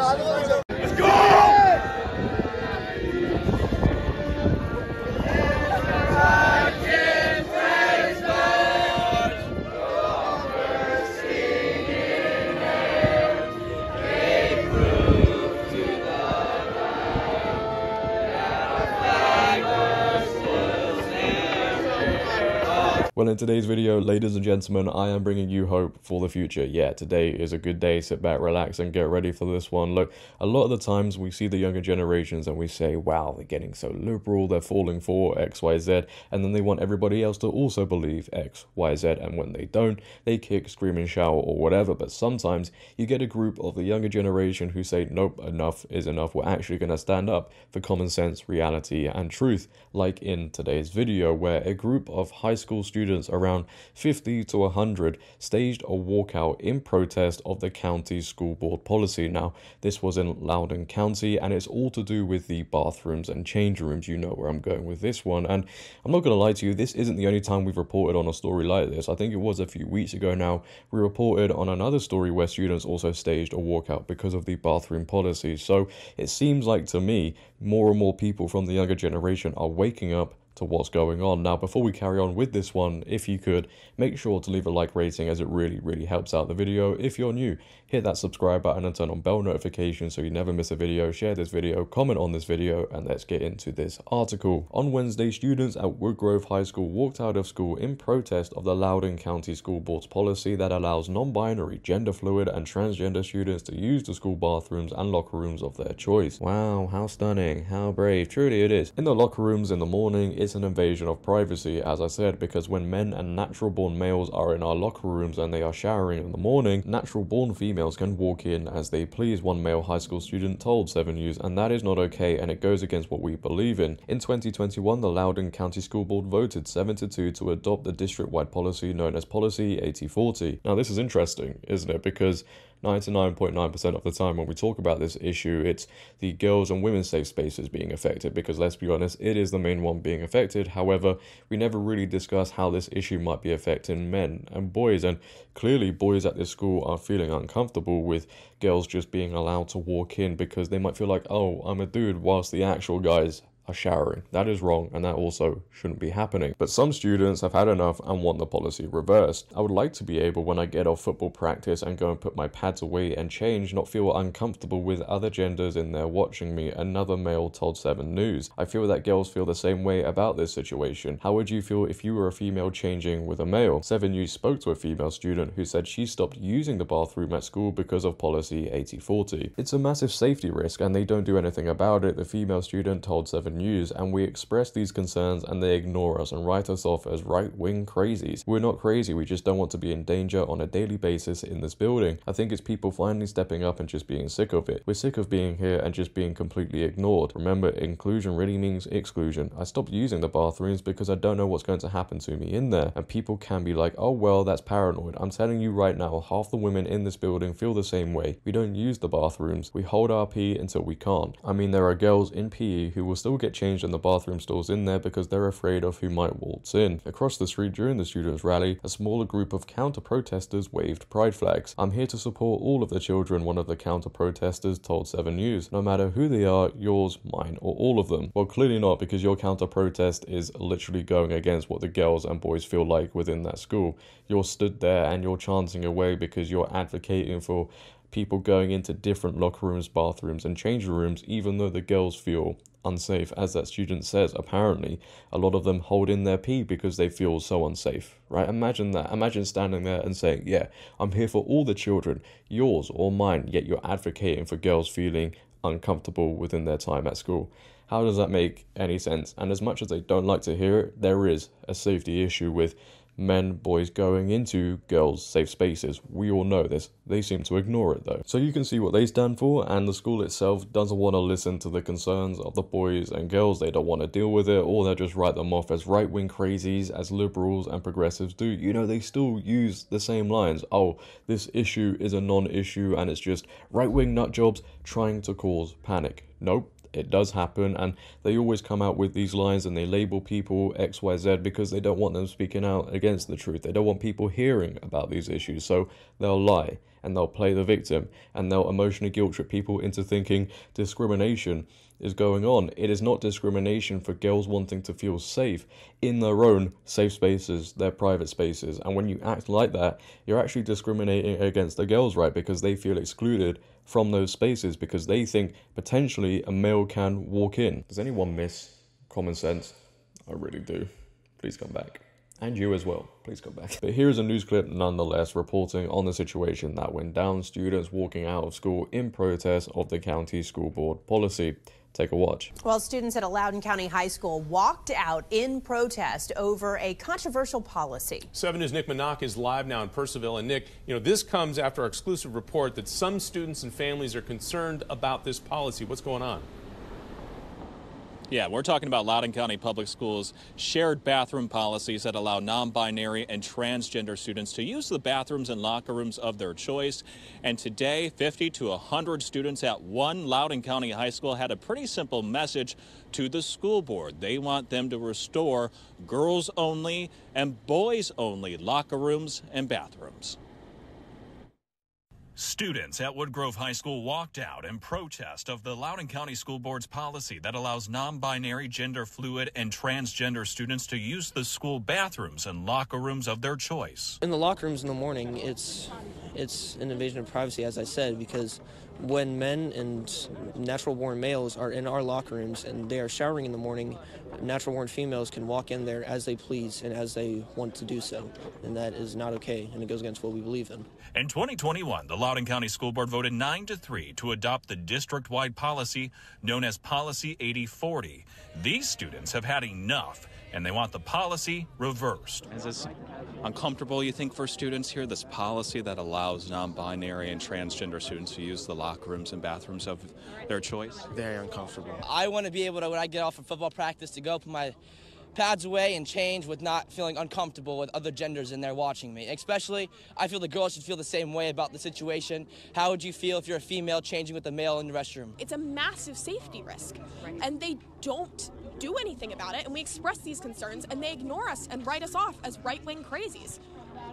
Let's go! Well, in today's video, ladies and gentlemen, I am bringing you hope for the future. Yeah, today is a good day. Sit back, relax, and get ready for this one. Look, a lot of the times we see the younger generations and we say, wow, they're getting so liberal, they're falling for X, Y, Z, and then they want everybody else to also believe X, Y, Z, and when they don't, they kick, scream, and shout, or whatever. But sometimes you get a group of the younger generation who say, nope, enough is enough. We're actually going to stand up for common sense, reality, and truth, like in today's video, where a group of high school students, around 50 to 100, staged a walkout in protest of the county's school board policy. Now, this was in Loudoun County, and it's all to do with the bathrooms and change rooms. You know where I'm going with this one. And I'm not going to lie to you, this isn't the only time we've reported on a story like this. I think it was a few weeks ago now, we reported on another story where students also staged a walkout because of the bathroom policy. So it seems like to me, more and more people from the younger generation are waking up to what's going on. Now, before we carry on with this one, if you could, make sure to leave a like rating, as it really helps out the video. If you're new, hit that subscribe button and turn on bell notifications so you never miss a video. Share this video, comment on this video, and let's get into this article. On Wednesday, students at Woodgrove High School walked out of school in protest of the Loudoun County School Board's policy that allows non-binary, gender fluid, and transgender students to use the school bathrooms and locker rooms of their choice. Wow, how stunning, how brave. Truly it is. In the locker rooms in the morning, it's an invasion of privacy, as I said, because when men and natural-born males are in our locker rooms and they are showering in the morning, natural-born females can walk in as they please, one male high school student told 7 News, and that is not okay, and it goes against what we believe in. In 2021, the Loudoun County School Board voted 7-2 to adopt the district-wide policy known as Policy 8040. Now, this is interesting, isn't it? Because 99.9% of the time when we talk about this issue, it's the girls' and women's safe spaces being affected, because let's be honest, it is the main one being affected. However, we never really discuss how this issue might be affecting men and boys, and clearly boys at this school are feeling uncomfortable with girls just being allowed to walk in because they might feel like, oh, I'm a dude, whilst the actual guys are showering. That is wrong, and that also shouldn't be happening. But some students have had enough and want the policy reversed. I would like to be able, when I get off football practice and go and put my pads away and change, not feel uncomfortable with other genders in there watching me, another male told 7 News. I feel that girls feel the same way about this situation. How would you feel if you were a female changing with a male? 7 News spoke to a female student who said she stopped using the bathroom at school because of Policy 8040. It's a massive safety risk and they don't do anything about it, the female student told 7 News, and we express these concerns and they ignore us and write us off as right-wing crazies. We're not crazy, we just don't want to be in danger on a daily basis in this building. I think it's people finally stepping up and just being sick of it. We're sick of being here and just being completely ignored. Remember, inclusion really means exclusion. I stopped using the bathrooms because I don't know what's going to happen to me in there, and people can be like, oh well, that's paranoid. I'm telling you right now, half the women in this building feel the same way. We don't use the bathrooms. We hold our pee until we can't. I mean, there are girls in PE who will still get changed in the bathroom stalls in there because they're afraid of who might waltz in. Across the street during the students' rally, a smaller group of counter-protesters waved pride flags. I'm here to support all of the children, one of the counter-protesters told 7 News. No matter who they are, yours, mine, or all of them. Well, clearly not, because your counter-protest is literally going against what the girls and boys feel like within that school. You're stood there and you're chanting away because you're advocating for people going into different locker rooms, bathrooms, and changing rooms, even though the girls feel unsafe. As that student says, apparently a lot of them hold in their pee because they feel so unsafe, right? Imagine that. Imagine standing there and saying, yeah, I'm here for all the children, yours or mine, yet you're advocating for girls feeling uncomfortable within their time at school. How does that make any sense? And as much as they don't like to hear it, there is a safety issue with men, boys going into girls' safe spaces. We all know this. They seem to ignore it though. So you can see what they stand for, and the school itself doesn't want to listen to the concerns of the boys and girls. They don't want to deal with it, or they'll just write them off as right-wing crazies, as liberals and progressives do. You know, they still use the same lines. Oh, this issue is a non-issue and it's just right-wing nutjobs trying to cause panic. Nope. It does happen, and they always come out with these lines and they label people XYZ because they don't want them speaking out against the truth. They don't want people hearing about these issues, so they'll lie. and they'll play the victim, and they'll emotionally guilt trip people into thinking discrimination is going on. It is not discrimination for girls wanting to feel safe in their own safe spaces, their private spaces. And when you act like that, you're actually discriminating against the girls, right? Because they feel excluded from those spaces because they think potentially a male can walk in. Does anyone miss common sense? I really do. Please come back. And you as well, please come back. But here's a news clip nonetheless reporting on the situation that went down, students walking out of school in protest of the county school board policy. Take a watch. Well, students at a Loudoun County high school walked out in protest over a controversial policy. 7 News' Nick Minock is live now in Purcellville. And Nick, this comes after our exclusive report that some students and families are concerned about this policy. What's going on? Yeah, we're talking about Loudoun County Public Schools' shared bathroom policies that allow non-binary and transgender students to use the bathrooms and locker rooms of their choice. And today, 50 to 100 students at one Loudoun County high school had a pretty simple message to the school board. They want them to restore girls-only and boys-only locker rooms and bathrooms. Students at Woodgrove High School walked out in protest of the Loudoun County School Board's policy that allows non-binary, gender fluid, and transgender students to use the school bathrooms and locker rooms of their choice. In the locker rooms in the morning, it's an invasion of privacy, as I said, because when men and natural-born males are in our locker rooms and they are showering in the morning, natural-born females can walk in there as they please and as they want to do so, and that is not okay, and it goes against what we believe in. In 2021, the Loudoun County School Board voted 9-3 to adopt the district-wide policy known as Policy 8040. These students have had enough, and they want the policy reversed. Is this uncomfortable, you think, for students here, this policy that allows non-binary and transgender students to use the locker rooms and bathrooms of their choice? Very uncomfortable. I want to be able to, when I get off of football practice, to go put my pads away and change with not feeling uncomfortable with other genders in there watching me. Especially, I feel the girls should feel the same way about the situation. How would you feel if you're a female changing with a male in the restroom? It's a massive safety risk, and they don't do anything about it, and we express these concerns, and they ignore us and write us off as right-wing crazies.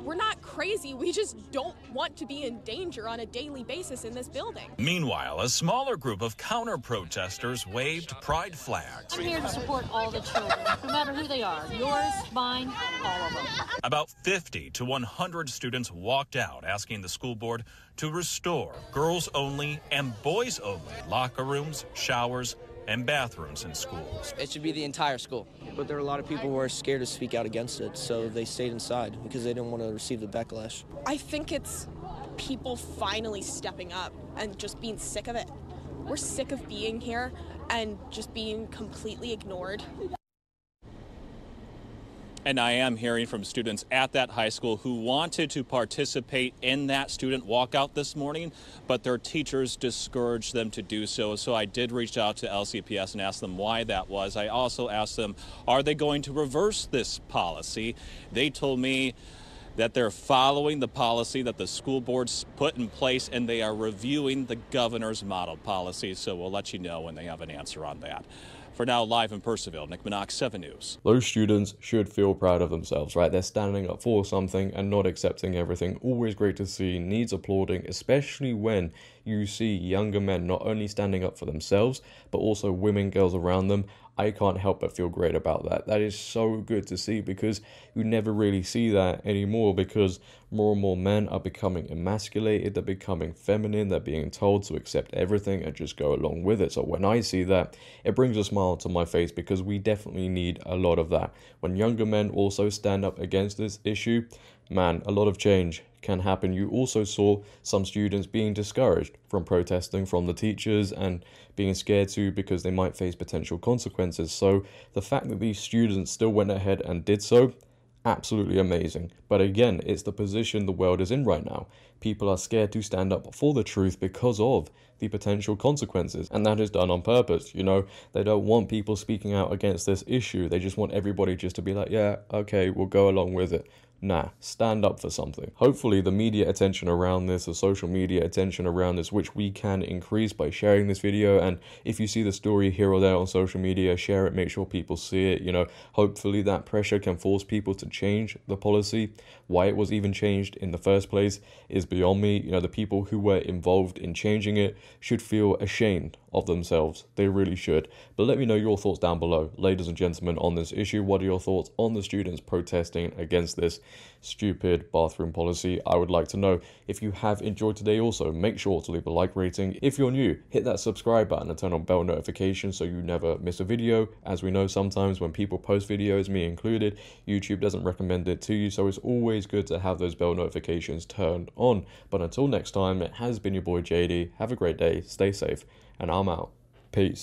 We're not crazy, we just don't want to be in danger on a daily basis in this building. Meanwhile, a smaller group of counter-protesters waved pride flags. I'm here to support all the children, no matter who they are, yours, mine, all of them. About 50 to 100 students walked out asking the school board to restore girls-only and boys-only locker rooms, showers, and bathrooms in schools. It should be the entire school. But there are a lot of people who are scared to speak out against it, so they stayed inside because they didn't want to receive the backlash. I think it's people finally stepping up and just being sick of it. We're sick of being here and just being completely ignored. And I am hearing from students at that high school who wanted to participate in that student walkout this morning, but their teachers discouraged them to do so. So I did reach out to LCPS and ask them why that was. I also asked them, are they going to reverse this policy? They told me that they're following the policy that the school board's put in place, and they are reviewing the governor's model policy. So we'll let you know when they have an answer on that. For now, live in Purcellville, Nick Minock, 7 News. Those students should feel proud of themselves, right? They're standing up for something and not accepting everything. Always great to see, needs applauding, especially when you see younger men not only standing up for themselves, but also women, girls around them. I can't help but feel great about that. That is so good to see because you never really see that anymore because more and more men are becoming emasculated, they're becoming feminine, they're being told to accept everything and just go along with it. So when I see that, it brings a smile to my face because we definitely need a lot of that. When younger men also stand up against this issue, man, a lot of change can happen. You also saw some students being discouraged from protesting from the teachers and being scared to because they might face potential consequences. So the fact that these students still went ahead and did so, absolutely amazing. But again, it's the position the world is in right now. People are scared to stand up for the truth because of the potential consequences, and that is done on purpose. You know, they don't want people speaking out against this issue. They just want everybody just to be like, yeah, okay, we'll go along with it. Nah, stand up for something. Hopefully the media attention around this, the social media attention around this, which we can increase by sharing this video, and if you see the story here or there on social media, share it, make sure people see it, you know, hopefully that pressure can force people to change the policy. Why it was even changed in the first place is beyond me. You know, the people who were involved in changing it should feel ashamed of themselves. They really should. But let me know your thoughts down below, ladies and gentlemen, on this issue. What are your thoughts on the students protesting against this stupid bathroom policy? I would like to know. If you have enjoyed today also, make sure to leave a like rating. If you're new, hit that subscribe button and turn on bell notifications so you never miss a video. As we know, sometimes when people post videos, me included, YouTube doesn't recommend it to you, so it's always good to have those bell notifications turned on. But until next time, it has been your boy JD. Have a great day, stay safe, and I'm out. Peace.